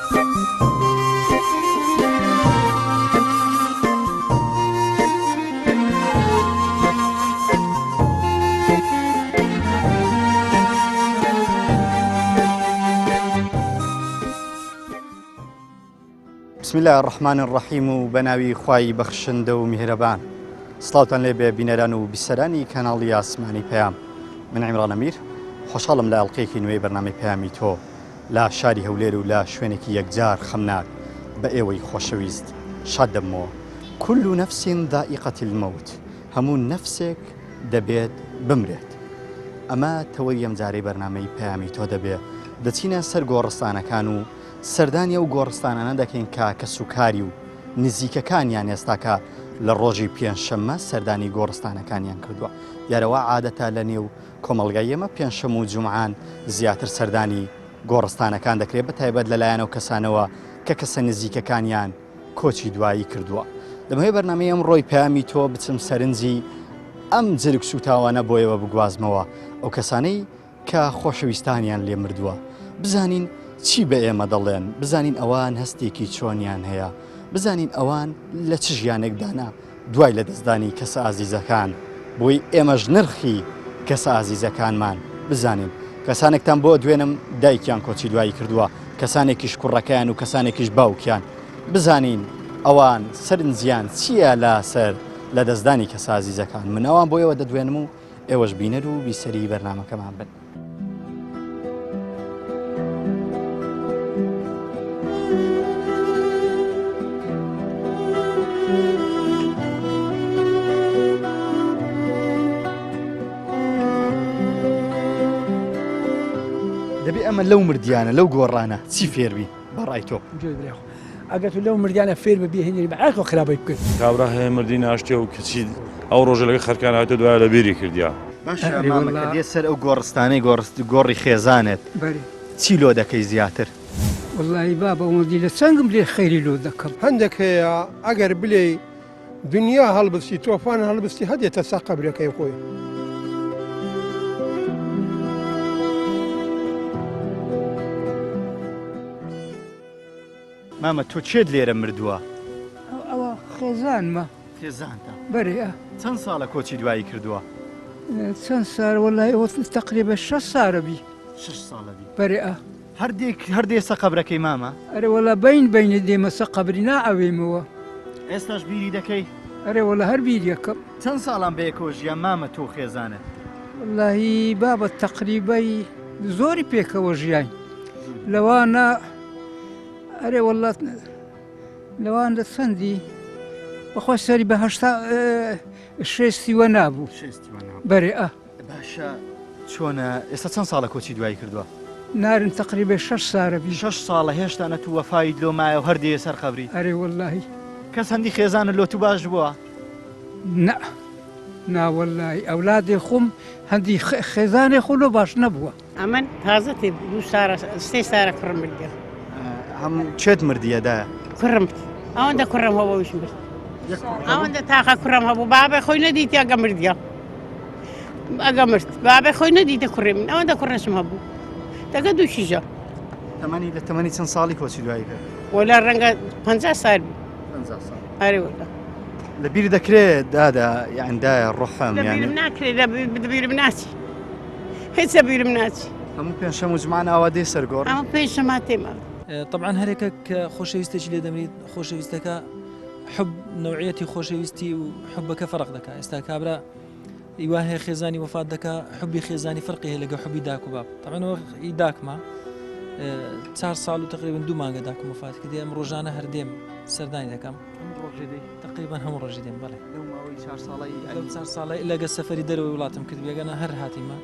بسم الله الرحمن الرحیم و بەناوی خوای بەخشندە و میهرەبان. سڵاوتان لێ بێ بینەران و بیسەرانی کەناڵی ئاسمانی پەیام. من عیمران ئەمیر خۆشحاڵم لە ئەڵقەیەکی نوێی بەرنامەی پەیامی تۆ لە شاری هەولێر و لە شوێنێکی یەکجار خەمناک بە ئێوەی خۆشەویست شاد دەبمەوە. كل نفس ذائقة الموت، هەموو نەفسێک دەبێت بمرێت. ئەمە تەوەی ئەم جارەی بەرنامەی پەیامی تۆ دەبێت دەچینە سەر گۆڕستانەکان و سەردانی ئەو گۆڕستانانە دەکەین کە سوکاری و نزیکەکانیان ئێستاکە لە ڕۆژی پێنجشەممە سەردانی گۆڕستانەکانیان کردووە. دیارەوە عادەتە لە نێو کۆمەڵگای ئێمە پێنجشەم و جومعان زیاتر سەردانی گۆڕستانەکان دەکرێت بەتایبەت لەلایەنەوە کەسانەوە کە کەسە نزیکەکانیان کۆچی دوایی کردووە. دەمەوێت بەرنامەی ئەم ڕۆی پەیامی تۆ بچم سەرنجی ئەم جرگ سوتاوانە بۆیەوە بگوازمەوە ئەو کەسانەی کە خۆشەویستانیان لێ مردووە، بزانین چی بە ئێمە دەڵێن، بزانین ئەوان هەستێکی چۆنیان هەیە، بزانین ئەوان لە چ ژیانێکدانا دوای لە دەستدانی کەسە ئازیزەکان بۆی ئێمەش نرخی کەسە ئازیزەکانمان بزانین. کەسانێکتان بۆ دوێنم دایکیان کۆچی دوایی کردووە، کەسانێکیش کوڕەکەیان و کەسانێکیش باوکیان، بزانین ئەوان سەرنجیان چییە لە سەر لە دەستدانی کەسە ئازیزەکان. من ئەوان بۆ ئێوە دەدوێنم و ئێوەش بینەر و بیسەری بەرنامەکەمان بن. دەبێ ئەمە لەو مردیانە لەو گۆڕانە چی فێربی بەڕای تۆ؟ ئەگەر تو لەو مردیانە فێر ببی هێنی بەعاقڵ خراپی بکەیت. کابرا هەیە مردی ناشتێ و کچی ئەو ڕۆژە لەگە خەرکان هاتە دوایە لە بیری کردیا. باشە مامەکە دێ سەر ئەو گۆڕستانەی گۆڕی خێزانێت چی لۆ دەکەی زیاتر؟ وەڵی بابە مردی لە چەندم لێ خەیری لۆ دەکەم. هەندێک هەیە ئەگەر بلێ دنیا هەڵبستی تۆفان هەڵبستی هەدێتە سا قەبرەکەی خۆی. مامە تۆ چێت لێرە مردووە؟ ئەوە خێزانمە. خێزانتە؟ بەرێ. چەند ساڵە کۆچی دوایی کردووە؟ چەند سار وەڵی ئەوە تقریبا 6 ساڵە بی. 6 ساڵە بی. بەرێ. هەردێ سە قەبرەکەی مامە؟ ئەرێ وەڵا بینە دێمە سە قەبری نائەوێمەوە. ئێستاش بیری دەکەی؟ ئەرێ وەڵا هەر بیریەکەم. چەند ساڵان بەیەکەوە ژیان مامە تۆ خێزانت؟ وەڵی بابە تقریبای زۆری پێکەوە ژیان لەوانە. ئەرێ وەڵات لەوان دە چەندی بەخوا سەری بە 6 نابوو. بەرێ. باشە چۆنە ئێستا چەند ساڵە کۆچی دوایی کردووە؟ نارن تقریبا 6 ساڵە بی. 6 ساڵە هێشتا نەتوو وەفای لۆ مایە و هەردێ سەر قەبری. ئەرێ وەڵی کەس هەندی خێزانە لۆ تو باش بووە؟ ناوەڵی ئەولادێ خۆم هەندی خێزانێ خۆلۆ باش نەبووە. ئەمن تازەتی 2 سارە کوڕم مردە. هەم چێت مردیەدایە؟ کوڕم ئەوەندە کوڕم هەبووش مرد. ئەوەندە تاقە کوڕم هەبوو بابێ خۆی نەدیتی ئەگە مردیە. ئەگە مرد بابێ خۆی نەدیتە کوڕێ من ئەوەندە کوڕەشم هەبوو دەگە 2 تەمەنی لە تەمەنی چەند ساڵی کۆچی دوایی کرد؟ وەلا ڕەنگە 50 سال بی. 50 ساڵ. ئەرێ وەلا لە بیر دەکرێت دادا یاندایە ڕۆحەم بیرم ناکرێت لە بیرم ناچی هیچ بیرم ناچی. هەموو پێنجشەم و جومان ئاوادەی سەرگۆڕ؟ ئەمە پێنجشەما تێما. طبعا هەرێکە کە خۆشەویستێکی لێ دەمرێت خۆشەویستەکە حب نوعیەتی خۆشەویستی و حبەکە فەرق دەکات. ئێستا کابرا ئیوا هەیە خێزانی وفات دەکا حبی خێزانی فەرقی هەیە لەگە حبی داک و باب. طبعا ئی داکمە 4 ساڵ و تقریبا 2 مانگە داکم وفات کردی. ئەم ڕۆژانە هەردێم سەردانی دەکەم تقریبا هەموو ڕۆژی دێم. بەڵێ 4 ساڵی لەگە سەفەری دەرەوەی وڵاتم کرد بێگەنە هەر هاتیمە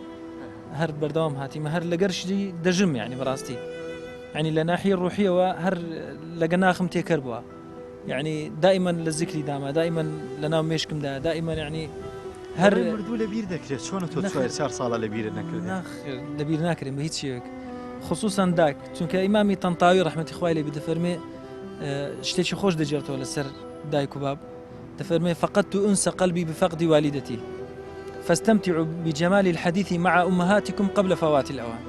هەر بەردەوام هاتیمە هەر لەگەرشی دەژم یعنی بەڕاستی يعني لە ناحیە ڕوحیەوە هەر لەگە ناخم تێکەر بووە يعني دائما لە ذکری داما دائما لە ناو مێشکمدا دائما يعني هەر مردوو لە بیر دەکرێت. چۆنە تۆ 4 ساڵە لە بیرت نەکرد؟ لە بیر ناکرێن بە هیچ شێوەیەک خصوصا داک چونکە ئیمامی تەنتاوی ڕەحمەتی خوای لێ دەفەرمێ شتێکی خۆش دەجێتەوە لەسەر دایک و باب دەفەرمێ فقدت أنس قلبي بفقد والدتي فاستمتعوا بجمال الحديث مع أمهاتكم قبل فوات الأوان.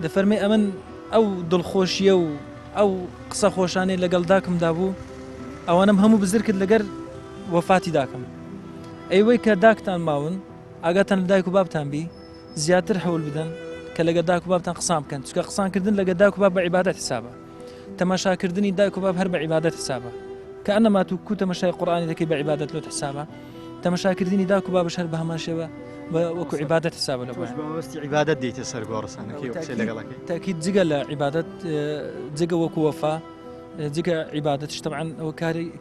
دەفەرمێ ئەمن ئەو دڵخۆشیە و ئەو قسە خۆشانەی لەگەڵ داکمدا بوو ئەوانم هەموو بزر کرد لەگەر وەفاتی داکەم ئەیوەی کە داکتان ماون ئاگاتان لە دایک و بابتان بی زیاتر هەوڵ بدەن کە لەگە دایک و بابتان قسان بکەن چکە قسانکردن لەگە دایک و باب بە عیبادەت حسابە تەماشاکردنی دایک و باب هەر بە عیبادەت حسابە کە ئەنەما تو کو تەماشای قورئانی دەکەی بە عیبادەت لۆ حسابە تەماشاکردنی دایک و بابش هەر بە هەمان شێوە وەکو عیبادەت حسابە لە بەوەستی عیبادەت دیتە سەر گۆڕستانەکەی قسەی لەگەڵەکەی تاکید جگە لە عیبادەت جگە وەکو وەفا جگە عیبادەتش طبعاً ئەو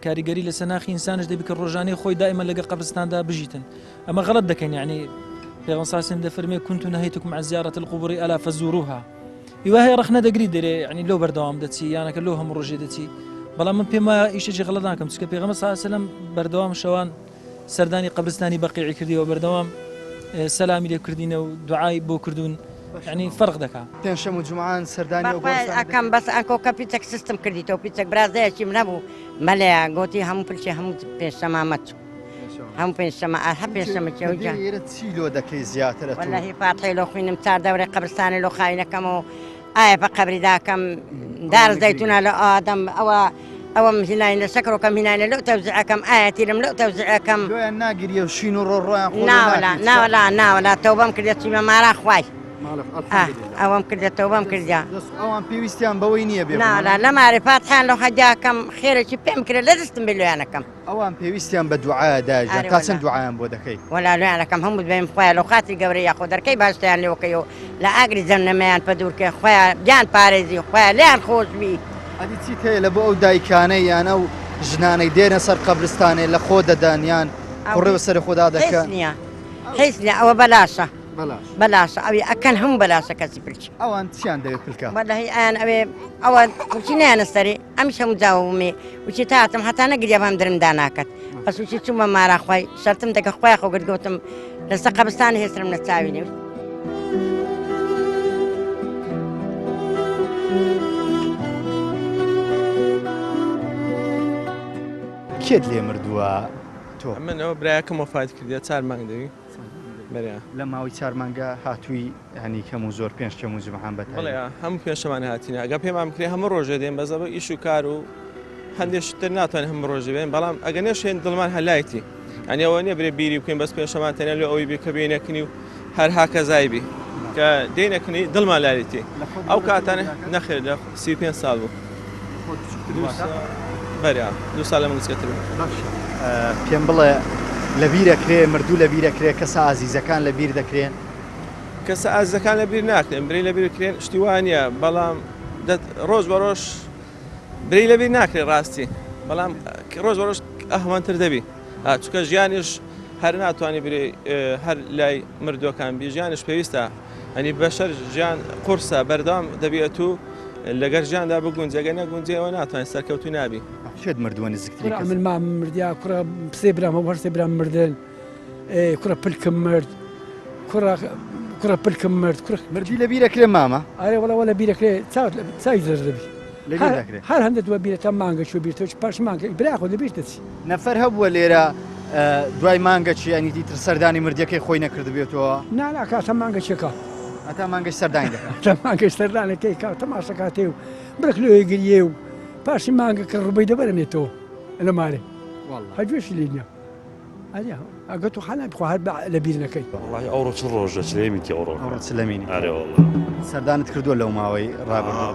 کاریگەری لە سەناخی ئینسانش دەبی کە ڕۆژانەی خۆی دائما لەگە قەبرستاندا بژیتن ئەمە غەڵەت دەکەین یعنی پێغەمبەر صلی الله علیه و سلم دەفەرمێ كنت نهيتكم عن زيارة القبور ألا فزوروها هیوای ڕخنە دەگری دەرێ یعنی لەو بەردەوام دەچی یانەکە لەو هەموو ڕۆژێ دەچی بەڵام من پێم وایە ئیشێکی غەڵەت ناکەم چکە پێغەمبەر صلی الله علیه و سلم بەردەوام شەوان سەردانی قەبرستانی بەقیعی کردیەوە بەردەوام سەلامی لێ کردینە و دوعای بۆ کردوون یعنی فەرق دەکات پێنجشەم و جومعان سەردانی ئەو گۆڕستانە ئەکەم بەس ئەنکۆ کە پیچەک سیستم کردیتەوە پیچەک برازەیەکیم نەبوو مەلەیە گوتی هەموو پلچێ هەموو پێنجشەمە مەچوو هەموو پێنجشەمە هە پێنجشەمە چێوجا ئێرە چی لۆ دەکەی زیاترە والله فاتحی لۆ خوێنم چار دەورەی قەبرستانی لۆ خاوینەکەم و ئایا بە قەبری داکەم دار زەیتونە لە ئادەم ئەوەم هینای لە شەکرۆکەم هینای لەو تەوزیعەکەم ئاەتیرم لەو تەوزیعەکەم دویان ناگیری و شین و ڕۆڕۆیان ناوەلا تەوبەم کردێت چیمە مارا خوای ئەوەم کردێت تەوبەم کردیا ئەوان پێویستیان بەوەی نییە بێ ناوەلا لە ماری فاتحیان لەو حەجاکەم خێرێکی پێم کرد لە دەستم بێ لۆیانەکەم ئەوان پێویستیان بە دوعاە داژە تا چەند دوعایان بۆ دەکەی وەلا لۆیانەکەم هەموو بێم خۆیان لەو خاتی گەورەی یاخۆ دەرکەی باشتیان لێوەکەی و لە ئاگری جەهەنەمەیان پەدوورکە خۆیان گیان پارێزی خۆیان لیان خۆشبی ئەدی چیت هەیە لە بۆ ئەو دایکانەی یانە و ژنانەی دێنە سەر قەبرستانێ لە خۆ دەدانیان قوڕێوە سەر خۆدا دەکەن هیچ نییە ئەوە بەلاشە ئەوی ئەکەن هەموو بەلاشە کەسی پرچ ئەوان چیان دەوێت پلکە بەلهی ئایان ئەوێ ئەوە وچی نیانە سەری ئەمیش هەموو جاومێ وچی تاتم هەتا نەگریا بەم درمدا ناکات بەس وچی چوومە ماراخوای شەرتم دەکە خۆی خۆگرت گوتم لەسەر قەبرستانی هێسترم لە چاوینێ کێت لێ مردووە تۆ منەوە برایەکەم وەفات کردیا 4 مانگ دەوی لە ماوەی 4 مانگە هاتووی هەنی کەم و زۆر پێنجشەم و جومعان بەتای بەڵێ هەموو پێشەمان هاتینە ئەگە پێمان بکرێ هەموو ڕۆژێ دێن بەزە بە ئیش و کار و هەندێشتر ناتوانین هەموو ڕۆژێ بێن بەڵام ئەگە نێشێن دڵمان هەلایەتی ئەنی ئەوە نییە برێ بیری بکەین بەس پێشەمان تەنیا لێ ئەوەی بێ کە بێنەکنی و هەر هاکە زایبی کە دێنەکنی دڵمان لاریتی ئەو کاتانە نەخێر لە 35 ساڵ بوو بەریا 2 ساڵ لە منگسکەتر پێم بڵێ لە بیرەکرێ مردوو لە بیرەکرێ کەسە ئازیزەکان لە بیر دەکرێن کەسە ئازەکان لە بیر ناکرێن برەی لە بیرکرێن شتیوانە بەڵام ڕۆژ بە ڕۆژ برەی لە بیر ناکرێت ڕاستی بەڵام ڕۆژ بە ڕۆژ ئەهوانتر دەبی چکە ژیانیش هەر ناتوانانی برێ هەر لای مردوەکان بی ژیانش پێویستە ئەنی بەشەر ژیان قورسە بەردەوام دەبێت و لەگەر ژیاندا بگونجێگە نەگونجێەوە ناتوانین سەرکەوتوی نابی شێت مردووە نزیکتری من مام مردیا کوڕە سێ برام هەوە سێ برام مردن کوڕە پلکم مرد کوڕە پلکم مرد مردی لە بیرەکرێ مامە ئارێ وەڵەوە لە بیرەکرێ چاوی زەر دەبی هەر هەندە دووە بیرە تا مانگە چوە بیر تۆ پاش مانگە براخۆ لە بیر دەچی نەفەر هەبووە لێرە دوای مانگە چی ئەنی دیتر سەردانی مردیەکەی خۆی نەکرد بێتەوە ناکە تا مانگە چێکە ئەتا مانگەش سەردانی دەکات تا مانگەش سەردانەکەی کا تەماشا کاتێ و برک لێ گریێ و پاشی مانگە کە ڕوبەی دەبەرێتەوە لە مارێ هەجوێشی لێ نییە ئەگە تو حەلا بخوا هەر لە بیر نەکەی والله ئەوڕۆ چ ڕۆژە چلێمیتی ئەوڕۆ سلەمینی ئارێ سەردانت کردووە لەو ماوەی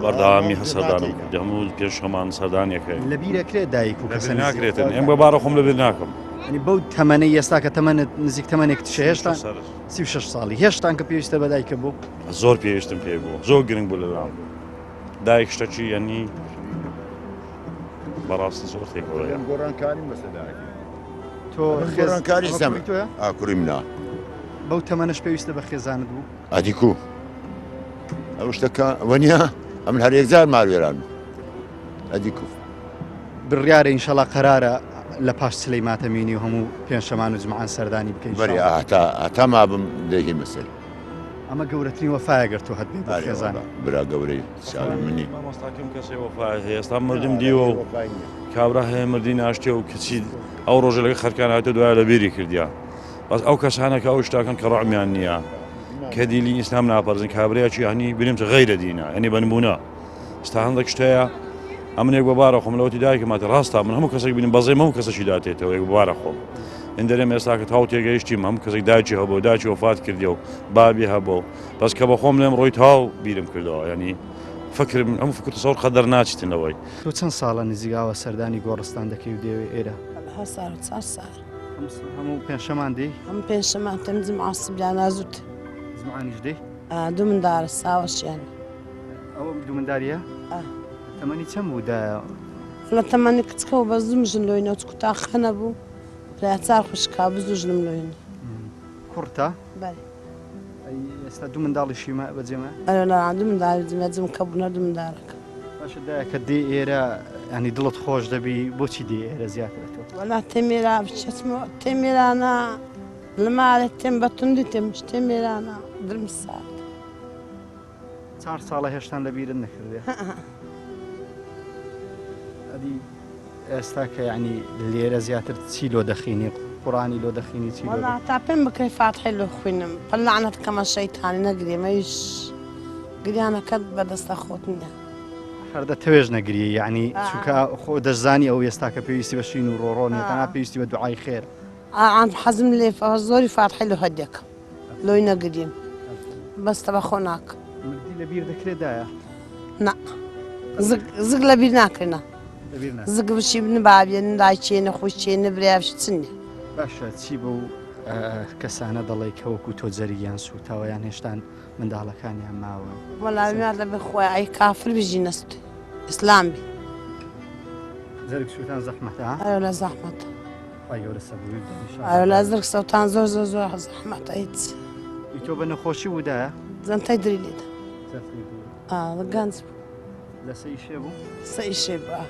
بەردەوامی هەسەردانم هەموو پێشەمان سەردانیەکەی لە بیرەکرێت دایک و کەسە ناکرێتن ئەم بە بارە خۆم لەبیر ناکەم ینی بەو تەمەنەی ئێستا کە تەمەنت نزیک تەمەنێک هێشتا 36 ساڵی هێشتان کە پێویستە بە دایکە بوو زۆر پێویستم پێ بوو زۆر گرنگ بوو لەلام دایک شتەچی یعنی بەڕاستی زۆر تێکۆڵەیە گۆڕانکاری مەسەدای تۆ خێزانکاری زەمە ئاکوڕی منە بەو تەمەنەش پێویستە بە خێزانت بوو ئەدیکو ئەو شتەکە وەنیە ئەمن هەر یەکجار ماوێران ئەدیکو بڕیارە ئینشەڵا قەرارە لە پاش سلەی ماتەمینی و هەموو پێنجشەمان و جمعان سەردانی بکەین بەری هەتا مابم دەیهی مەسەر ئەمە گەورەترین وەفایەگەر تۆ هەت بێت خێزان برا گەورەی ساڵی منی مامۆستاکەم کەسێ وەفای هەیە ئێستا مردم دیوە و کابرا هەیە مردی ناشتێ و کچی ئەو ڕۆژە لەگە خەرکان هاتە دوایە لە بیری کردیا بەس ئەو کەسانەکە ئەو شتاکەن کە ڕەعمیان نییە کە دیلی ئیسلام ناپەرزن کابرایەکی هەنی بینم غەیرە دینە ئەنی بەنمونە ئێستا هەندێک شتەیە ئەمن یەک بەبارە خۆم لەوەتی دایکماتە ڕاستە من هەموو کەسێک بینم بەزەی هەموو کەسەشی داتێتەوە یەک بەبارە خۆم ئەندەرێم ئێستاکە هاو تێگەیشتیم هەموو کەسێک داچی هەبوو داچی وفات کردی و بابی هەبوو بەس کە بە خۆم لێم ڕۆی تاو بیرم کردەوە ینی فکرم ئەم فکر سەور قەدەر ناچتنەوەی تۆ چەند ساڵە نزیگاوە سەردانی گۆڕستان دەکەی و دێوێ ئێرە سال 4 سال هەموو پێنجشەمان دێی هم پێنجشەمان تەمزم عاسبیان نازوت زمانیش دێی دوو منداڵە ساوەشیان ئەوە دوو منداریە تەمەنی چەند بوودایە لە تەمەنی کچکە و بە زوو مژن لۆینە و کوتاخەنە بوو پرایچار خوشکا بزوو ژنم لۆینە کوڕتە بەێ ئێستا دوو منداڵیشی بەجێمە ئەرە لە دوو منداڵی جمێجم کە بوونە دوو منداڵەکە باشدایە کە دێ ئێرە ینی دڵت خۆش دەبی بۆچی دێ ئێرە زیاترێتەوە وەلا تێمێرا بچێتمەوە تێمێرانە لە مالێت تێم بەتوندی تێمش تێمێرانە درم سات 4 ساڵە هێشتان لە بیرت نەکردێ ئەدی ئێستا کە یعنی لێرە زیاتر چی لۆ دەخینی قوڕانی لۆ دەخینی چی وەلا تا پێم بکەی فاتحی لۆ خوێنم پەل لەعنەتکەمە شەیتانی نەگرێمەیش گریانەکەت بەدەستە خۆت نییە هەر دەتەوێژ نەگریە یعنی چونکە خۆ دەشزانی ئەو ئێستا کە پێویستی بە شین و ڕۆڕۆنیە تەنها پێویستی بە دوعای خێر ئان حەزم لێ زۆری فاتحی لۆ هەدێکە لۆی نەگریم بەستە بە خۆ ناکە مردی لە بیر دەکرێتدایە نا زگ لە بیر ناکردە زگ بشی بن بابێن داچێنە خۆش چێنە برایش چنێ باشە چی بۆ کەسانە دەڵێ کەوەکو تۆ جەریان سوتاوەیان هێشتان منداڵەکانیان ماوە وەڵامیان لە بخۆی ئەی کافر بژی نەست ئیسلام بی زەرگ سووتان زەحمەتە ئەو لە زەحمەتە گەورە سەبووی ئەو لە زرگ سەوتان زۆر زۆر زۆر زەحمەتە هیچ تۆ بە نەخۆشی بوودایە زەنتەی دری لێدا گەنج لە سەی شێ بوو سەی شێ بووە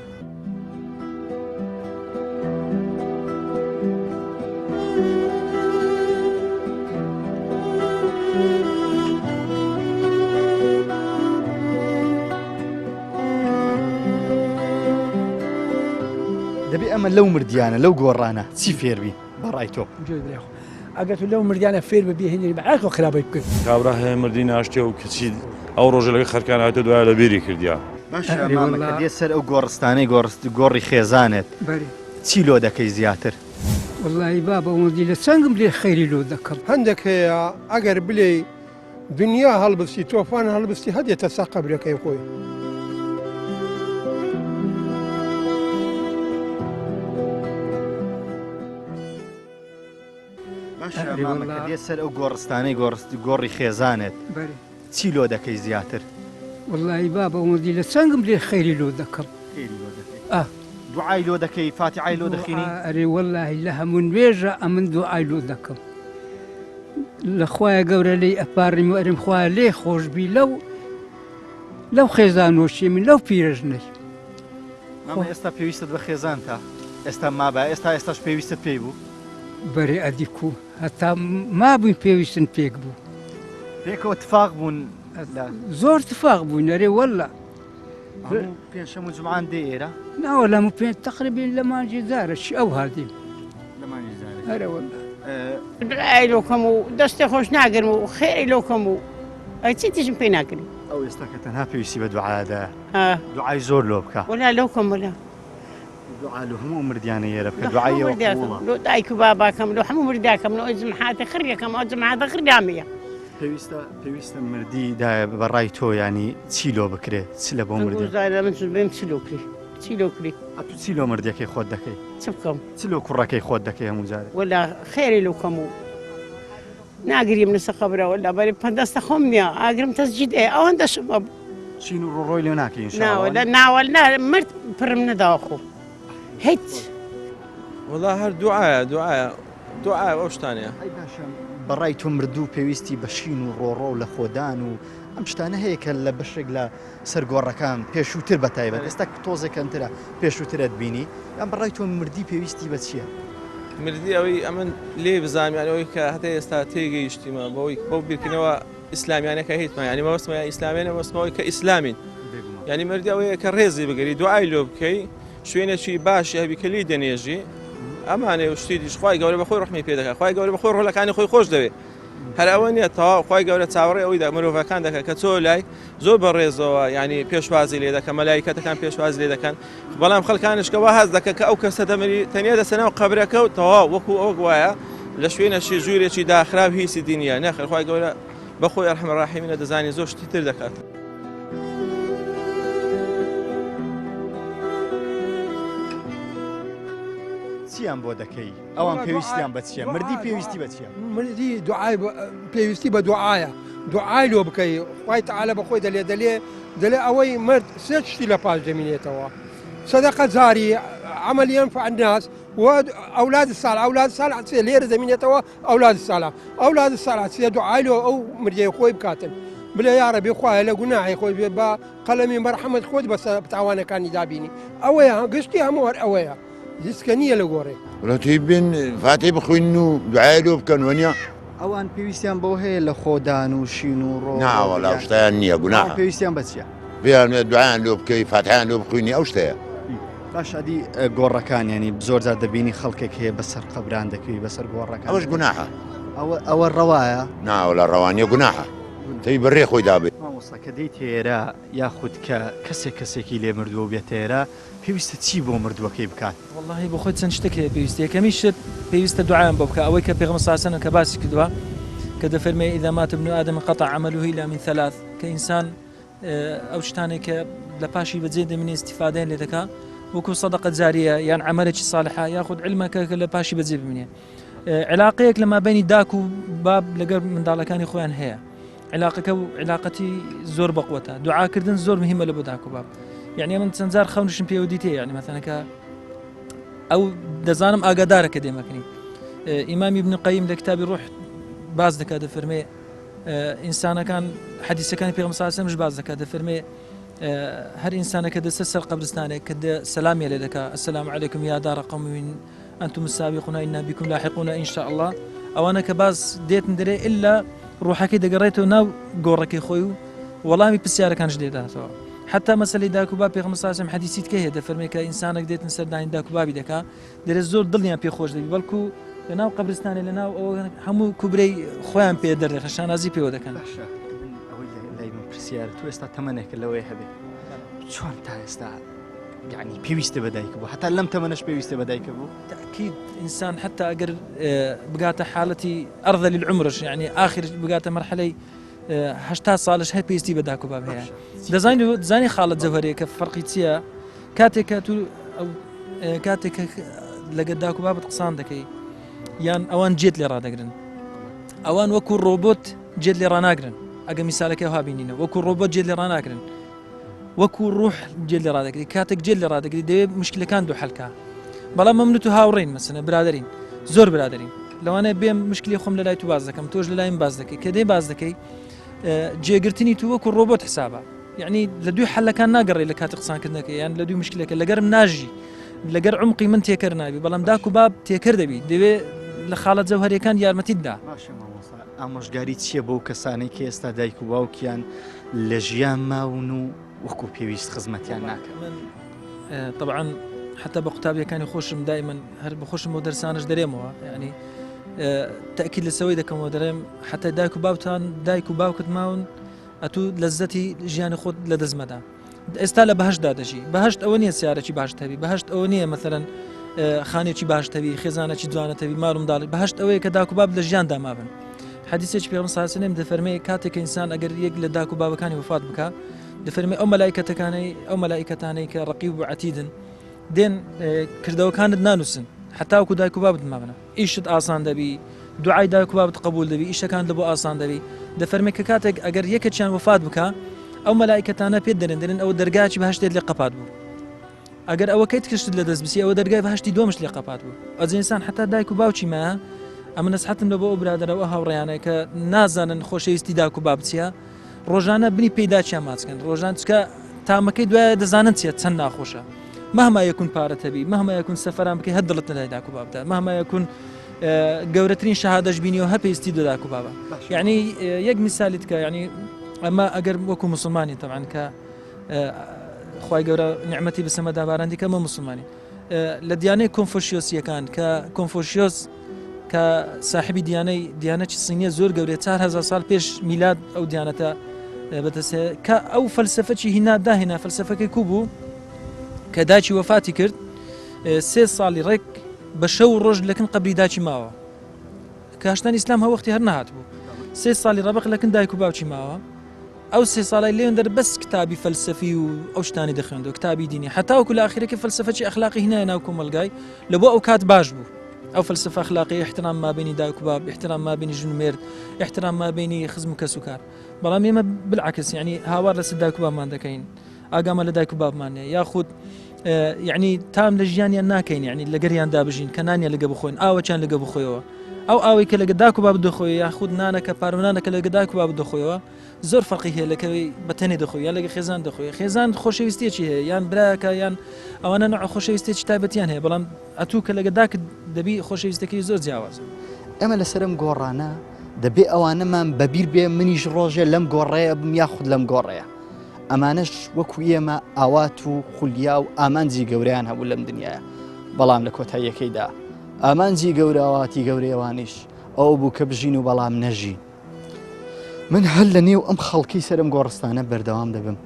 دەبێ ئەمە لەو مردیانە لەو گۆڕانە چی فێربی بەڕای تۆ ئەگەر تو لەو مردیانە فێر بە بێهێنی بەعاکۆ خراپی بکرد کابرا هەیە مردی ناشتێ و کچی ئەو ڕۆژە لەگە خەرکان هاتە دوایە لە بیری کردیا باشە دێ سەر ئەو گۆڕستانەی گۆڕی خێزانێت چی لۆ دەکەی زیاتر واللهی بابە ئەوەندی لە چەنگم لێ خەیری لۆ دەکەم هەندێک هەیە ئەگەر بلێ دنیا هەڵبستی تۆفان هەڵبستی هەدێتە سا قەبرەکەی خۆی دێ سەر ئەو گۆڕستانەی گۆڕی خێزانێت چی لۆ دەکەی زیاتر واللهی بابە ئەوەندی لە چەنگم لێ خەیری لۆ دەکەم دوعای لۆ دەکەی فاتحای لۆ دەخینی ئەرێ واللهی لە هەموو نوێژە ئەمن دوعای لۆ دەکەم لە خوایە گەورە لێی ئەپارڕیم و ئەرم خوایە لێ خۆشبی لەو خێزانۆشی من لەو پیرژنەی ئێستا پێویستت بە خێزان تا ئێستا مابە ئێستاش پێویستت پێی بوو بەرێ ئەدیکو هەتا مابووین پێویستن پێک بوو پێکەوە تفاق بوون زۆر تفاق بووین ئەرێ وەڵا پێنجشەم و جوعان دێ ئێرە ناوە لەم و پێ تقریبین لە مانجی دارەشی ئەو هاردیم هەرە وەڵا برای لۆکەم و دەستی خۆش ناگرم و خێری لۆکەم و ئەی چی تیژم پێ ناکردی ئەو ئێستا کە تەنها پێویستی بە دوعادا دوعای زۆر لۆ بکە وەلا لۆکەم وەلا دوعا لە هەموو مردیانە ئێرە بکە دوعایەوە لۆ دایک و باباکەم لۆ هەموو مرداکەم لۆ جمعاتە خڕیەکەم ئەو جمعاتە خردامیە پێویستە مردیدا بەڕای تۆ ینی چی لۆ بکرێت چی لە بۆ مردی من بێم چی لۆکری چی لۆکری تو چی لۆ مردیەکەی خۆت دەکەی چ بکەم چ لۆ کوڕەکەی خۆت دەکەی هەموو جارێ وەلا خێری لۆکەم و ناگریم لەسەر قەبرە وەلا بەری پەندەستە خۆم نییە ئاگرم تەسجید ئەوەندەشم چین و ڕۆڕۆی لێ ناکەین ناوە مرد پڕم نەداوەخۆ هیچ وەڵا هەر دوعایە دوعای ئەو شتانەیە بەڕای تۆ مردوو پێویستی بە شین و ڕۆڕۆ و لە خۆدان و ئەم شتانە هەیە کە لە بەشێک لە سەرگۆڕەکان پێشووتر بەتایبەت ئێستا تۆزێکەنترە پێشووترت بینی ئەم بەڕای تۆ مردی پێویستی بە چییە؟ مردی ئەوەی ئەمن لێ بزانیانەوەی کە هەتا ئێستا تێگەیشتیمە بەوەی بۆ بیرکردنەوە ئیسلامیانەکە هیتمان ینی مەوەسمە ئیسلامیانە وەسمەوەی کە ئیسلامین ینی مردی ئەوەیە کە ڕێزی بگەری دوعای لۆ بکەی شوێنێکی باشی هەبیکەلی دەنێژی ئەمانێ و شتی دیش خوای گەورە بەخۆی ڕحمی پێ دەکات خوای گەورە بەخۆی ڕۆڵەکانی خۆی خۆش دەوێت هەر ئەوە نیە تەواو خی گەورە چاوەڕێ ئەوەی مرۆڤەکان دەکەن کە چۆ لای زۆر بەڕێزەوە ینی پێشوازی لێ دەکەن مەلایکەتەکان پێشواز لێ دەکەن بەڵام خەڵکانشکەوە هەز دەکە کە ئەو کەسە دەمەری تەنیا دەسەناو قەبرەکە و تەواو وەکو ئەو وایە لە شوێنەشی ژوورێکی داخراو هیچی دینیە نەخێر خی گەورە بەخۆی ئەرحەمە ڕاحیمینە دەزانی زۆر شتی تر دەکات. چیان بۆ دەکەی ئەوان پێویستیان بە چیە مردی پێویستی بە چیە مردی دوعای پێویستی بە دوعاە دوعای لۆ بکەی خی تەعالە بەخۆی دەلێ ئەوەی مرد سێ شتی لە پاش دەمینێتەوە سەدەقە جاری عمل ينفع الناس واولاد الصالح اولاد الصالح تصير ليره زمينته اولاد الصالح اولاد الصالح تصير دعاء له او مرجي خوي بكاتن بلا يا ربي خويا لا قناعي خوي قلمي مرحمه خود بس بتعوانا كان يدابيني اويا قشتي امور اويا يسكنيه لغوري ولا تيبين فاتي بخوينو دعاء له بكن ونيا ئەوان پێویستیان بۆ هەیە لە خۆدان و شین و ڕۆ ناوەڵا شتیان نییە گوناح پێویستیان بە چیە بیان دوعایان لۆ بکەی فاتحیان لۆ بخوێنی ئەو شتەیە باشادی گۆڕەکان ینی زۆرجار دەبینی خەڵکێک هەیە بەسەر قەبران دەکەوی بەسەر گۆڕەکان ئەوەش گوناحە ئەوە ڕەوایە ناوەڵا ڕەوانیە گوناحە تەی بەڕێ خۆی دابێت مامۆستا کە دەی تێرە یاخود کە کەسێکی لێ مردووە بێت تێرە پێویستە چی بۆ مردووەکەی بکات والله بۆ خۆی چەند شتێک هەیە پێویستە یەکەمی شت پێویستە دوعایان بۆ بکە ئەوەی کە پێغەمبەر صلی الله علیه و سلم کە باسی کردووە کە دەفەرمێ إذا مات ابن آدم انقطع عمله إلا من ثلاث کە ئینسان ئەو شتانێک کە لە پاشی بەجێ دەمێنێ استیفادەیان لێ دەکا وەکو سەدەقە جاریە یان عەمەلێکی صالحە یاخود علمەکە کە لە پاشی بەجێ بمێنێ علاقەیەک لە مابەینی داک و باب لەگەڵ منداڵەکانی خۆیان هەیە علاقەکە و علاقەتی زۆر بەقوەتە دوعاکردن زۆر مهمە لە بۆ داک و باب یعنی من چەند جار خەونشم پێوە دیتێ یعنی مەثەنەکە ئەو دەزانم ئاگادارە کە دێمەکەنی ئیمامی ابن قەیم لە کتابی ڕوح باز دەکات دەفەرمێ ئینسانەکان حەدیسەکانی پێغەمبەر صلی الله علیه و سلم باز دەکات دەفەرمێ هەر ئینسانەکە دەستە سەر قەبرستانێک کە سەلامی لێ دەکا السلام علیکم یا دار قوم أنتم السابقون إنا بكم لاحقون إن شاء الله ئەوانە کە باز دێتن دەرێ إلا ڕوحەکەی دەگەڕێتەوە ناو گۆڕەکەی خۆی و وەڵامی پرسیارەکانش دێداتەوە حتا مەسەلەی داکوبا پێغەمبەر صلی الله علیه و سلم حەدیثیت کە هەیە دەفەرمێ کە ئینسانێک دێتن سەردانی داکوبابی دەکا دەرێت زۆر دڵیان پێخۆش دەبی بەڵکو لەناو قەبرستانێ لەناو ئەوە هەموو کوبرەی خۆیان پێ دەردێ خەشانازی پێوە دەکەن لای من پرسیارە تو ئێستا تەمەنێکە لەوەی هەبێ چۆن تا ئێستا يعني پێویستە بەدایک بوو هەتا لەم تەمەنەش پێویستە بەدایکە بوو تأكيد إنسان حتى أجر بقاته حالتي أرذل العمرش يعني آخر بقاته مرحلة 80 سالش هەر پێویستی بە داک و باب هەیە دەزانی خاڵت جەوهەریە کە فەرقی چییە کاتێک تو کاتێک لەگەڵ داک و بابت قسان دەکەی یان ئەوان جێت لێ ڕادەگرن ئەوان وەکو ڕۆبۆت جێت لێ ڕناگرن ئەگە میسالەکە ها بینینە وەکو ڕۆبۆت جێت لێ ڕناگرن وەکو ڕوح جێت لێ ڕادەگری کاتێک جێت لێ ڕادەگری دەوێت مشکلەکان دوو حەلکە بەڵام مەمنوت و هاوڕێین مەسەنە برادرین زۆر برادرین لەوانەیە بێم مشکلی خۆم لە لای تو باز دەکەم تۆش لە لایم باز دەکەی کە دێ باز دەکەی جێگرتنی تو وەکو ڕۆبۆت حسابە یعنی لە دوی حەلەکان ناگەڕێ لە کاتی قسانکردنەکە یان لە دوی مشکلەکە لەگەرم ناژی لەگەر عمقی من تێکەر نابی بەڵام داک و باب تێکەر دەبی دەوێت لە خاڵە جەوهەریەکان یارمەتیتدا ئامۆژگاری چییە بۆ کەسانەی کە ئێستا دایک و باوکیان لە ژیان ماون و وەکو پێویست خزمەتیان ناکەن طبعا حتى بە قوتابیەکانی خۆشم دائما هەر بخۆشم بۆ دەرسانش دەرێمەوە یعنی تأكيد لەسەوەی دەکەمەوە دەرێم حتى دایک و باوتان دایک و باوکت ماون ئەتوو لەزەتی ژیانی خۆت لە دەستمەدا ئێستا لە بەهەشتدا دەژی بەهەشت ئەوە نییە سیارەی باشت هەبی بەهەشت ئەوە نییە مەثەرەن خانێکی باشتەوی خێزانێکی جوانەتەوی ماڵم داڵی بەهەشت ئەوەیە کە داک و باب لە ژیاندا مابن حەدیثێکی پێغەمبەر صلی الله علیه و سلم دەفەرمێ کاتێک ئینسان ئەگەر یەک لە داک و بابەکانی وفات بکە دەفەرمێ ئەو مەلائکەتانەی کە ڕەقیب و عەتیدن دێن کردەوەکانت نانووسن حتا وەکو دایک و بابت مابنە ئیشت ئاسان دەبی دوعای دایک و بابت قبول دەبی ئیشەکان لە بۆ ئاسان دەبی دەفەرمێ کە کاتێک ئەگەر یەکێکیان وفات بکە ئەو مەلائکەتانە پێت دەرێن ئەوە دەرگایکی بەهەشتێت لێ قەپات بوو ئەگەر ئەوە کەیت کشت لە دەست بسی ئەوە دەرگای بەهەشتی دووەمش لێ قەپات بوو ئەجا ئینسان حتا دایک و باوکی مایە ئەمە نەسحەتم لە بۆ ئەو برادەرەوە هاوڕێیانەیە کە نازانن خۆشەویستی داک و باب چییە ڕۆژانە بنی پێداچیان ماچکەن ڕۆژان چکە تامەکەی دوایە دەزانن چیە چەند ناخۆشە مهما يكون پارەتەبی مهما يكون سەفەران بکەی هەر دڵت نەدای داک و بابدا مهما يكون گەورەترین شەهادەش بینی و هەر پێویستی دۆ داک و بابە یعنی یەک میسالیت کە یعنی ئەمە ئەگەر وەکو مسلمانی طبعا کە خوای گەورە نیعمەتی بەسەمەدا باراندی کە ئەمە مسلمانی لە دیانەی کۆنفۆشیۆسیەکان کە کۆنفۆشیۆس کە ساحبی دیانەتی سینیە زۆر گەورەیە 4,000 ساڵ پێش میلاد ئەو دیانەتە بەدەستێ کە ئەو فەلسفەی هینا داهێنا فەلسفەکەی کوو بوو کە داچی وەفاتی کرد 3 ساڵی ڕێک بە شەو ڕۆژ لەکن قبری داچی ماوە کاشتان ئیسلام هەوەختی هەر نهات بوو 3 ساڵی ڕەبق لەکن دایک و باوکی ماوە ئەو 3 ساڵی لێن دەر بەس کتابی فەلسفی و ئەو شتانی دەخوێندەوە کتابی دینی حتاوەکو لە ئاخرەکە فەلسفەی ئەخلاقی هینایە ناو کۆمەلگای لە بۆ ئەو کات باش بوو ئەو فەلسفە ئەخلاقی احترام ما بینی دایک و باب احترام ما بینی ژن و مێرد احترام ما بینی خزم و کەس و کار بەڵام ئێمە بالعکس یعنی هاوار لەسەر دایک و بابمان دەکەین ئاگامە لە دایک و بابمانێ یاخود یعنی تام لە ژیانیان ناکەین یعنی لەگەریان دابژین کە نانیان لەگە بخۆین ئاوەچیان لەگە بخۆیەوە ئەو ئاوەی کە لەگە دایک و باب دەخۆی یاخود نانەکە پارۆنانەکە لەگە دایک و باب دەخۆیەوە زۆر فەرقی هەیە لەکەوەی بەتەنێ دەخۆی یا لەگە خێزان دەخۆی خێزان خۆشەویستێکی هەیە یان برایەکە یان ئەوانە نوع خۆشەویستێکی تایبەتیان هەیە بەڵام ئەتوو کە لەگە داکت دەبی خۆشەویستەکەی زۆر جیاواز ئەمە لەسەرم گۆڕانە دەبێ ئەوانەمان بەبیر بێ منیش ڕۆژێ لەم گۆڕەیە بم یاخود لەم گۆڕەیە ئەمانش وەکو ئێمە ئاوات و خولیا و ئامانجی گەورەیان هەبوو لەم دنیاە بەڵام لە کۆتاییەکەیدا ئامانجی گەورەواتی گەورەیەوانیش ئەو بوو کە بژین و بەڵام نەژین من هەر لە نێو ئەم خەڵکی سەرم گۆڕستانە بەردەوام دەبم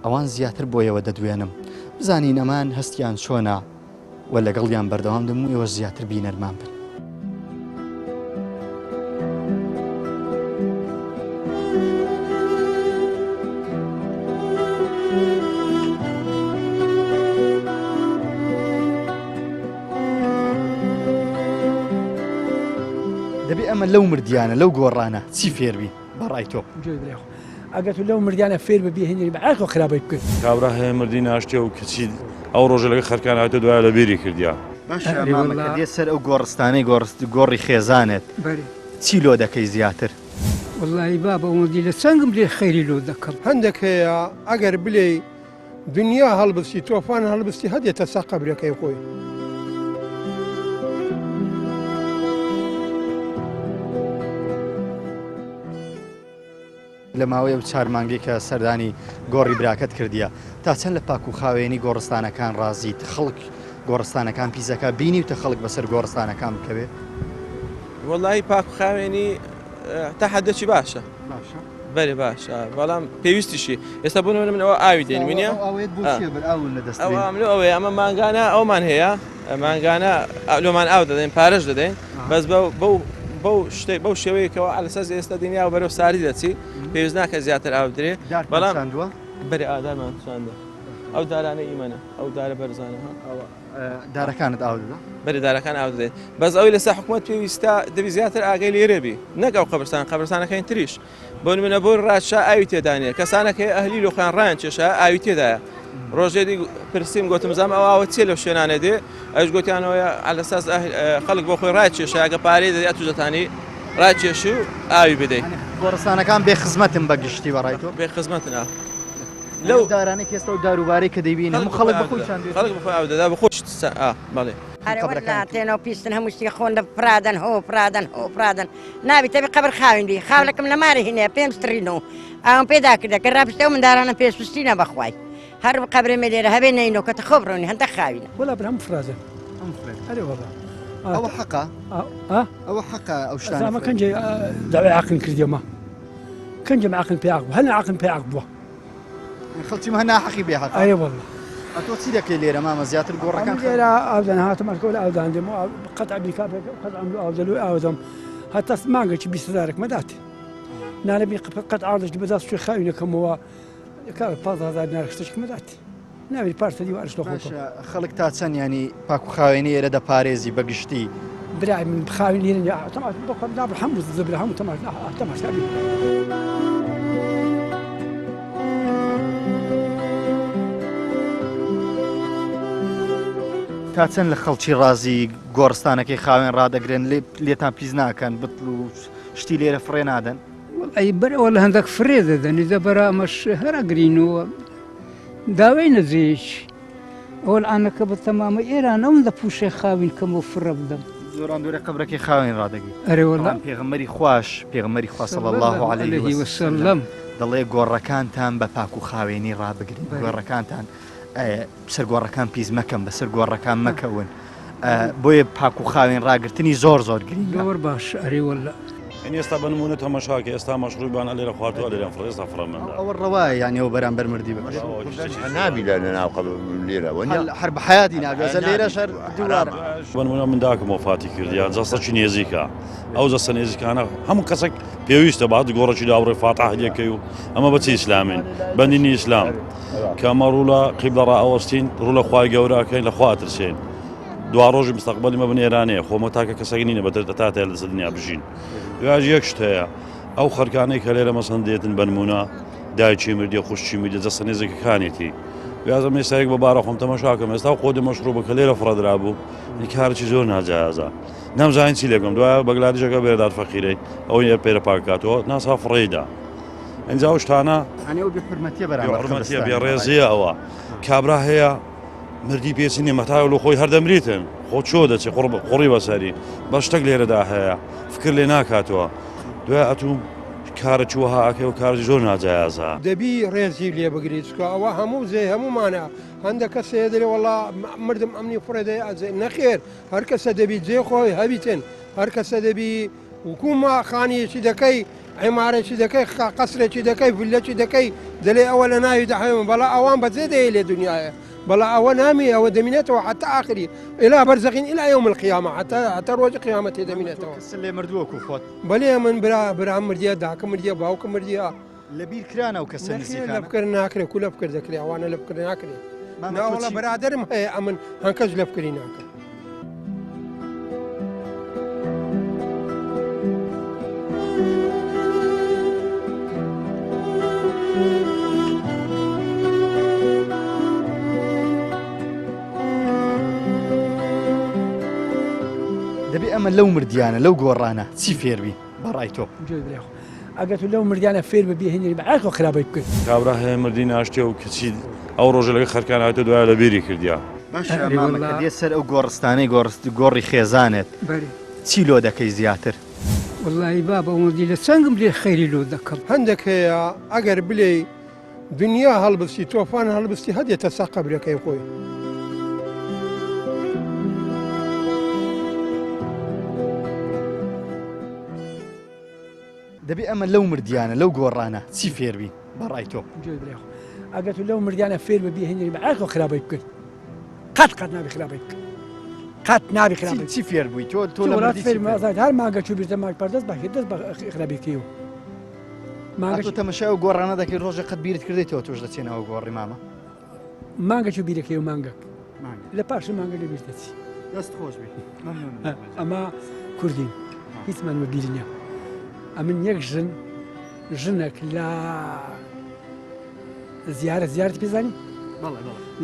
ئەوان زیاتر بۆیەوە دەدوێنم بزانین ئەمان هەستیان چۆنا و لەگەڵیان بەردەوام دەم و ئێوە زیاتر بینەرمان بن دەبێ ئەمە لەو مردیانە لەو گۆڕانە چی فێربی بەڕای تۆ ئەگەر تو لەو مردیانە فێر ببی هێنی بەعاق و خراپی بکرد کابرا هەیە مردی ناشتێ و کچی ئەو ڕۆژە لەگە خەرکان هاتە دوای لە بیری کردیا باشە دێ سەر ئەو گۆڕستانەی گۆڕی خێزانێت چی لۆ دەکەی زیاتر والله بابە ئەوەندی لە چەنگم لێ خەیری لۆ دەکەم هەندێک هەیە ئەگەر بلێ دنیا هەڵبستی تۆفان هەڵبستی هەدێتە سا قەبرەکەی خۆی لە ماوەیە 4 مانگی کە سەردانی گۆڕی براکەت کردیە تا چەند لە پاک و خاوێنی گۆڕستانەکان ڕازیت خەڵک گۆڕستانەکان پیسەکە بینی و تە خەڵک بەسەر گۆڕستانەکان بکەوێت وەڵی پاک و خاوێنی تا حەدەکی باشە بەێ باشە بەڵام پێویستیشی ئێستا بوون من ئەوە ئاوی دێنمینە ئەوەیە ئەمە ماگانە ئەومان هەیە ماگانە لۆمان ئاو دەدەین پارەش دەدەین بەس بەو شێوەیەکەوە ئالەسەز ئێستا دنیا و بەرەو ساری دەچی پێویست ناکە زیاتر ئاو درێ بەڵام بەرێ ئادارمان چاندە ئەو دارانە ئیمەنە ئەو دارە بەرزانە دارەکانت ئاو دەدا بەرێ دارەکان ئاو دەدەین بەس ئەوی لەسا حکوومەت پێویستە دەبی زیاتر ئاگەی لێرەبی نەک ئەو قەبرستانەکەین تریش بۆ منە بۆ ڕادشا ئاوی تێدانێ کەسانەکە ئەهلی لۆخان ڕایان چێشە ئاوی تێدایە ڕۆژێدی پرسییم گوتم زانام ئەوە چێ لەو شوێنانە دێ ئەوش گوتیانەوەی ئالەساس خەڵک بۆ خۆی ڕای کێشە ئەگە پارەی دەدەی توزەتانی ڕاکێشی و ئاوی بدەیت گۆڕستانەکان بێ خزمەتم بەگشتی بەڕای تۆ بێ خزمەتنا لەو دارانێک ئێستا و داروبارەی کە دەیبین هەموو خەڵک بخۆیشان خەڵک بخۆی ئاو دەدا بخۆش بەڵێ هەرەوەلاتێنەوە پیستن هەموو شتی خۆن لە پرادەن هۆ پرادەن نابی تەبی قبر خاوێنی خاولەکەم لە ماری هینەیە پێم سترینەوە ئەوم پێدا کردە کە ڕاپشتە و مندارانە پێشپشتینە بەخوای هەر بقبرێ مە لێرە هەبێ نینەوە کە تە خۆبڕۆنی هەندە خاوینە ولا برهم فرازة ئەوە حەقا ئەوە حەقا ئەو شتانە زعما كنجي دعوة عقل كردي ما كنجي مع عقل بيعقب هل عقل بيعقبه خەڵکی هەنا حەقی بێ حەقا أي والله ئەتۆ چی دەکەی لێرە مامە زیاتر گۆڕەکان لێرە ئاودان هاتم ئەکەوت ئاودان دێم قەتع بیکابێک قەت عملو ئاودەلو ئاودەم هەتا مانگەکی 20,000 مەدات نانەبی قەت عادش بەدەست شوێ خاوینەکەمەوە کار 15,000 نارخستش مەدات ناوی پارتە دیوارش لە خۆ خەڵک تا چەند ینی پاک و خاوێنی ئێرە دەپارێزی بەگشتی برای من بخاوین لێرە تەماش بخوام نابر هەموو زبر هەموو تەماش تا چەند لە خەڵکی ڕازی گۆڕستانەکەی خاوێن ڕدەگرێن لێتان پیس ناکەن بتڵ و شتی لێرە فڕێ نادەن ئەی بەرەوە لە هەندێک فرێ دەدەنی دە بەرە ئەمەش هەرە گرینەوە داوای نەزیش ئەوە ئانەکە بە تەمامە ئێران ئەوم دە پوشێ خاوین کەم و فڕە بدەم زۆران دوورە قبرەکەی خاوێن ڕدەگی ئەرێوەڵام پێغەمبەری خوش پێغەمبەری خوا صلی الله علیه وسلم دەڵێ گۆڕەکانتان بە پاک و خاوێنی ڕابگرین گۆڕەکانتان سەر گۆڕەکان پیس مەکەم بەسەر گۆڕەکان مەکەون بۆیە پاک و خاوێن ڕاگررتنی زۆر زۆر گرنگە. زۆر باش ئەری وەلا ئەنی ئێستا بنمونە تەماشاکە ئێستا مەشروبان لێرە خواردووە لێرە فڕێستا فڕەمەدا ئەوە ڕەوایە یانی ئەو بەرامبەر مردی بە نابی لە ناو لێرە هەر بە حیاتی نابێزە لێرە شەر دووارە بنمونە منداکم وفاتی کردیان جەستەکی نێزیکە ئەو جەستە نێزیکانە هەموو کەسێک پێویستە بعد گۆڕەکی داوڕێ فاتح هەدیەکەی و ئەمە بەچی ئیسلامین بەندینی ئیسلام کە ئەمە ڕوولە قیبلە ڕائەوەستین ڕوولە خوای گەورەکەین لە خوا ترسێن دوا ڕۆژی مستەقبەلی مە بنێرانەیە خۆمە تاکە کەسێک نینە بەتر تا لە دنیا بژین دوای یەک شت هەیە ئەو خەرکانەی کە لێرە مەسەن دێتن بنمونە دایکی مردی خوشتی مردی جەستە نێزەکەکانێتی وازم ئێستاێک بە بارە خۆم تەماشاکەم ئێستا قۆدی مەشروبە کە لێرە فڕەدرا بوو کارێکی زۆر ناجیازە نامزانین چی لێکم دوای بەگلادیشەکە بێدار فەقیرەی ئەو یە پێرە پاکاتەوە ناسا فڕێدا ئەنجا شتانە حرمەتیە بێڕێزیە ئەوە کابرا هەیە مردی پێچی نێمەتای لە خۆی هەردەمریتن خۆ چۆ دەچێت قوڕی بەسەری بە شتێک لێرەدا هەیە فکر لێ ناکاتەوە دوای ئەتوو کارە چووەها ئەکەی و کارژی زۆر ناجیازە دەبی ڕێزی لێ بگریت چکە ئەوە هەموو زێ هەمومانە هەندێک کەسێ دەرێ وەڵا مردم ئەمنی فڕێدەی ئەزێ نەخێر هەر کەسە دەبی جێ خۆی هەبیتن هەر کەسە دەبی حکومە خانیەکی دەکەی عیمارێکی دەکەی قەسرێکی دەکەی ڤیلەکی دەکەی دەلێ ئەوە لە ناوی دەحەوێن بەڵا ئەوان بەجێ دەیە لێ دنیاە بەڵا ئەوە نامی ئەوە دەمینێتەوە حتا ئاخری ئێلا بەرزەقین ئیلا یوم القیامە حتا ڕۆژی قیامەت دەمینێتەوە لێ مردووەکو خۆت بەڵێ من برا مردیە داکە مردیە باوکە مردیە لەبیر کرانە و کەسە لە بکرد ناکرێت کو لە بکرد دەکرێت ئەوانە لە بکرد ناکرێت ناوەڵە بەرادرم هەیە ئەمن هەنکەش لە بکری ناکرد دەبێ ئەمە لەو مردیانە لەو گۆڕانە چی فێربی بەڕای تۆ ئەگەر تو لەو مردیانە فێر ببی هێنی بەعاکۆ خراپی بکرد کابرا هەیە مردی ناشتێ و کچی ئەو ڕۆژە لەگە خەرکان هاتە دوای لە بیری کردیا باشە سەر ئەو گۆڕستانەی گۆڕی خێزانێت چی لۆ دەکەی زیاتر وڵی بابە ئەوەندی لە چەنگم لێ خەیری لۆ دەکەم هەندێک هەیە ئەگەر بلێ دنیا هەڵبستی تۆفان هەڵبستی هەدێتە سا قەبرەکەی خۆی دەبێ ئەمە لەو مردیانە لەو گۆڕانە چی فێربی بەڕای تۆ ئەگەر تو لەو مردیانە فێر ببی هێنی بەعاکۆ خراپی بکرد قەت نابی خراپی بکرد قەت نابی خراپی چی فێر بووی تۆ لە وڵات فێر مازات هەر ماگە چوو بیرتە ماک پەردەست بەخێت دەست بە خراپیکەیەوە ماگە تەمەشای و گۆڕانە دەکەی ڕۆژە قەت بیرت کردێتەوە تۆش دەچێنەوە گۆڕی مامە مانگە چوو بیرەکەی و مانگەک لە پاشی مانگە لە بیرتەچی دەست خۆش بی ئەمە کوردین هیچمان وەبیر نییە ئەمن یەک ژنێک لە زیارت پێزانی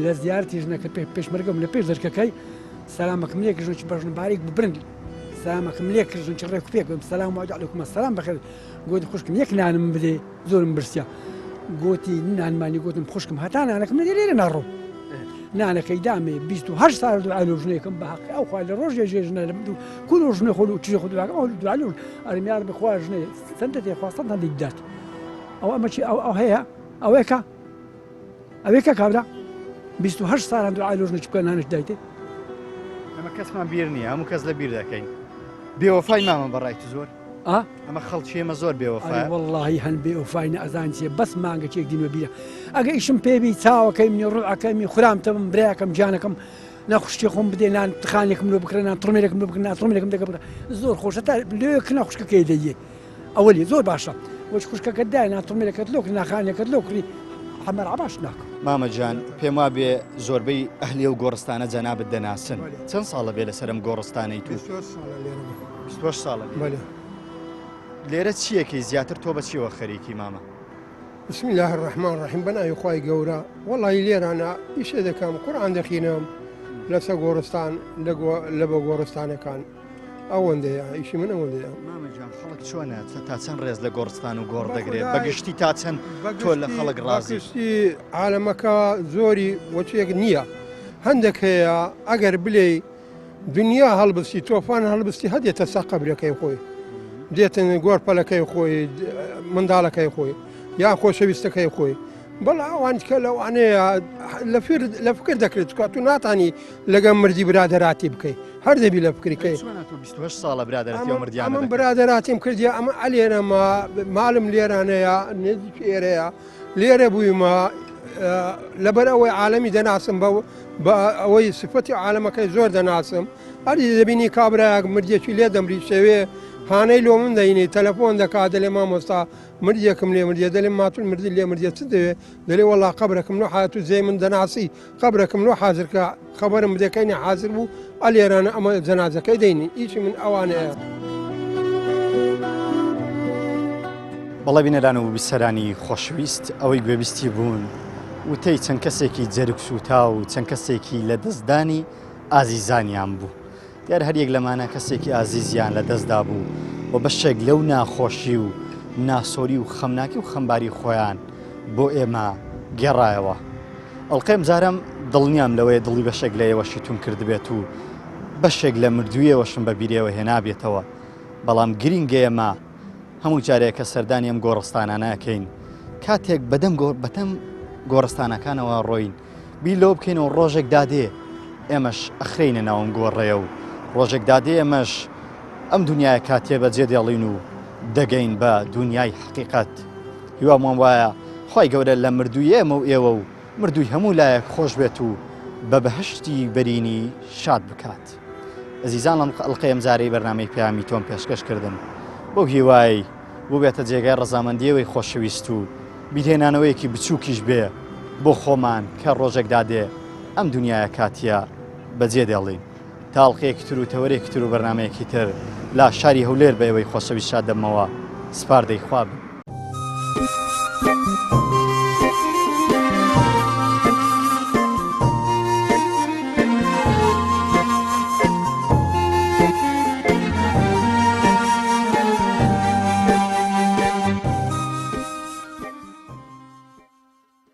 لە زیارتی ژنەکە پێشمەرگەم لە پێش دەرکەکەی سەلامەکەم لێ کردن بەژن باریک ببرند سلامەکەم لێ کردن چ ڕێک پێکم سەلام عەلەیکوم سەلام بەخێر گوتی خوشکم یەک نانم بدێ زۆرم برسیە گوتی نانمانی گوتم خوشکم هەتا نانەکەم لێرە ناڕۆ نانەکەی دامێ 28 ساڵ دوعا لە ژنێکم بە حەقی ئەو خوای لە ڕۆژێ ژێژنە کول ژنە خۆ و چی خۆ دوعا لە ئەرمیار بخوا ژنێ سندە تێخواستن هەندێک دات ئەو ئەمەچی ئەو هەیە ئەوەیە کابرا 28 ساڵان دوعا لە ژنە چ بکە نانش دایتێ ئەمە کەسمان بیر نییە هەموو کەس لە بیر دەکەین بێوەفای مامە بەڕای تو زۆر ئەمە خەڵکی ئێمە زۆر بێوەفای وەڵڵاهی هەن بێوەفای ئەزان چێ بەس مانگە چێک دینوە بیرە ئەگە ئیشم پێبی چاوەکەی منی ڕوعەکەمی خورامتەم برایەکەم جانەکەم نەخشتی خۆم بدێ نان تخانێکم لۆ بکرێن نان تڕمێرێکم لۆ بکرێن تڕمێرێکم دەکە بکە زۆر خۆشە تا لێک نەخشکەکەی دەیە ئەوەلی زۆر باشە وەش خوشکەکەت دای نان تڕمێرەکەت لۆ ناخانێکت لۆ کڕی حەمەر عباش ناکەم مامە جان پێم وا بێ زۆربەی ئەهلی و گۆڕستانە جەنابەت دەناسن چەند ساڵە بێ لەسەرم گۆڕستانەی تو 28 ساڵە لێرە چیەکەی زیاتر تۆ بە چیەوە خەریکی مامە بسم الله الرحمن الرحیم بەناوی خوای گەورە وەڵی لێرانە ئیشێ دەکەم قورئان دەخینم لەسەر گۆڕستان لە بە گۆڕستانەکان ئەوەندەیە ئیشی من ئەوەندەیە مامەجان خەڵک چۆنە تا چەند ڕێز لە گۆڕستان و گۆڕ دەگرێت بەگشتی تا چەند تۆ لە خەڵک ڕازی عالەمەکە زۆری وەچێک نییە هەندێک هەیە ئەگەر بلێ دنیا هەڵبستی تۆفان هەڵبستی هەدێتە سا قەبرەکەی خۆی دێتن گۆڕپەلەکەی خۆی منداڵەکەی خۆی یا خۆشەویستەکەی خۆی بەڵا ئەوان کە لەوانەیە لە فکر دەکرێت کات و ناتانی لەگەم مردی برادەراتی بکەیت هەر دەبی لە فکریکەی 28 ساڵە برادەتی و مردیان ئەمە برادەراتیم کردی ئەمە ئەلێرەمە ماڵم لێرانەیە نزیک ئێرەیە لێرە بوویمە لەبەر ئەوەی عالەمی دەناسم بە ئەوەی سفەتی عالەمەکەی زۆر دەناسم هەری دەبینی کابراایك مردێکی لێ دەمری شەوێ هانەی لۆ من دەینی تەلەفۆن دەکات دەلێ مامۆستا مردێکم لێ مردێ دەلێ ماتون مردی لێ مردێ چ دەوێ دەلێ وەڵا قەبرەکەم لۆ حات و زێ من دەناسی قەبرەکەم لۆ حازرکە خەبەرم بدەکەینی حازر بوو ئەلێرانە ئەمە جەنازەکەی دەینی ئیچی من ئەوانەیە. بەڵێ بینەران و بیسەرانی خۆشەویست ئەوەی گوێبیستی بوون وتەی چەند کەسێکی جەرگ سوتا و چەند کەسێکی لە دەستدانی ئازیزانیان بوو. دیار هەریەک لەمانە کەسێکی ئازیزیان لە دەستدا بوو و بەشێک لەو ناخۆشی و ناسۆری و خەمناکی و خەمباری خۆیان بۆ ئێمە گێڕایەوە. ئەڵقەم جارم دڵنیام لەوەیە دڵی بەشێک لە ئێوەشی تون کردبێت و بەشێک لە مردوویەوەشم بە بیرەوە هێنابێتەوە بەڵام گرینگە ئێمە هەموو جارێک کە سەردانی ئەم گۆڕستانانەکەین کاتێک بەدەم گۆڕستانەکانەوە ڕۆین بیر لەوە بکەینەوە ڕۆژێک دادێ ئێمەش ئەخرینە ناوم گۆڕێە و ڕۆژێک دادێ ئێمەش ئەم دنیای کاتێ بەجێ دێڵین و دەگەین بە دنیای حقیقەت هیوامان وایە خی گەورە لە مردووی ئێمە و ئێوە و مردووی هەموو لایەک خۆش بێت و بە بەهشتی بەرینی شاد بکات. ئەزیزان لەم ئەڵقەی ئەم جارەی بەرنامەی پەیامی تۆم پێشکەشکردن بۆ هیوای بۆ بێتە جێگای ڕەزامەندیەوەی خۆشەویست و بیرهێنانەوەیەکی بچووکیش بێ بۆ خۆمان کە ڕۆژێک دادێ ئەم دنیاە کاتیە بەجێ دێڵین تاڵقەیەکی تر و تەوەرێکی تر و بەرنمەیەکی تر لا شاری هەولێر بە ئەوەی خۆشەویست شاد دەمەوە سپاردەی خواب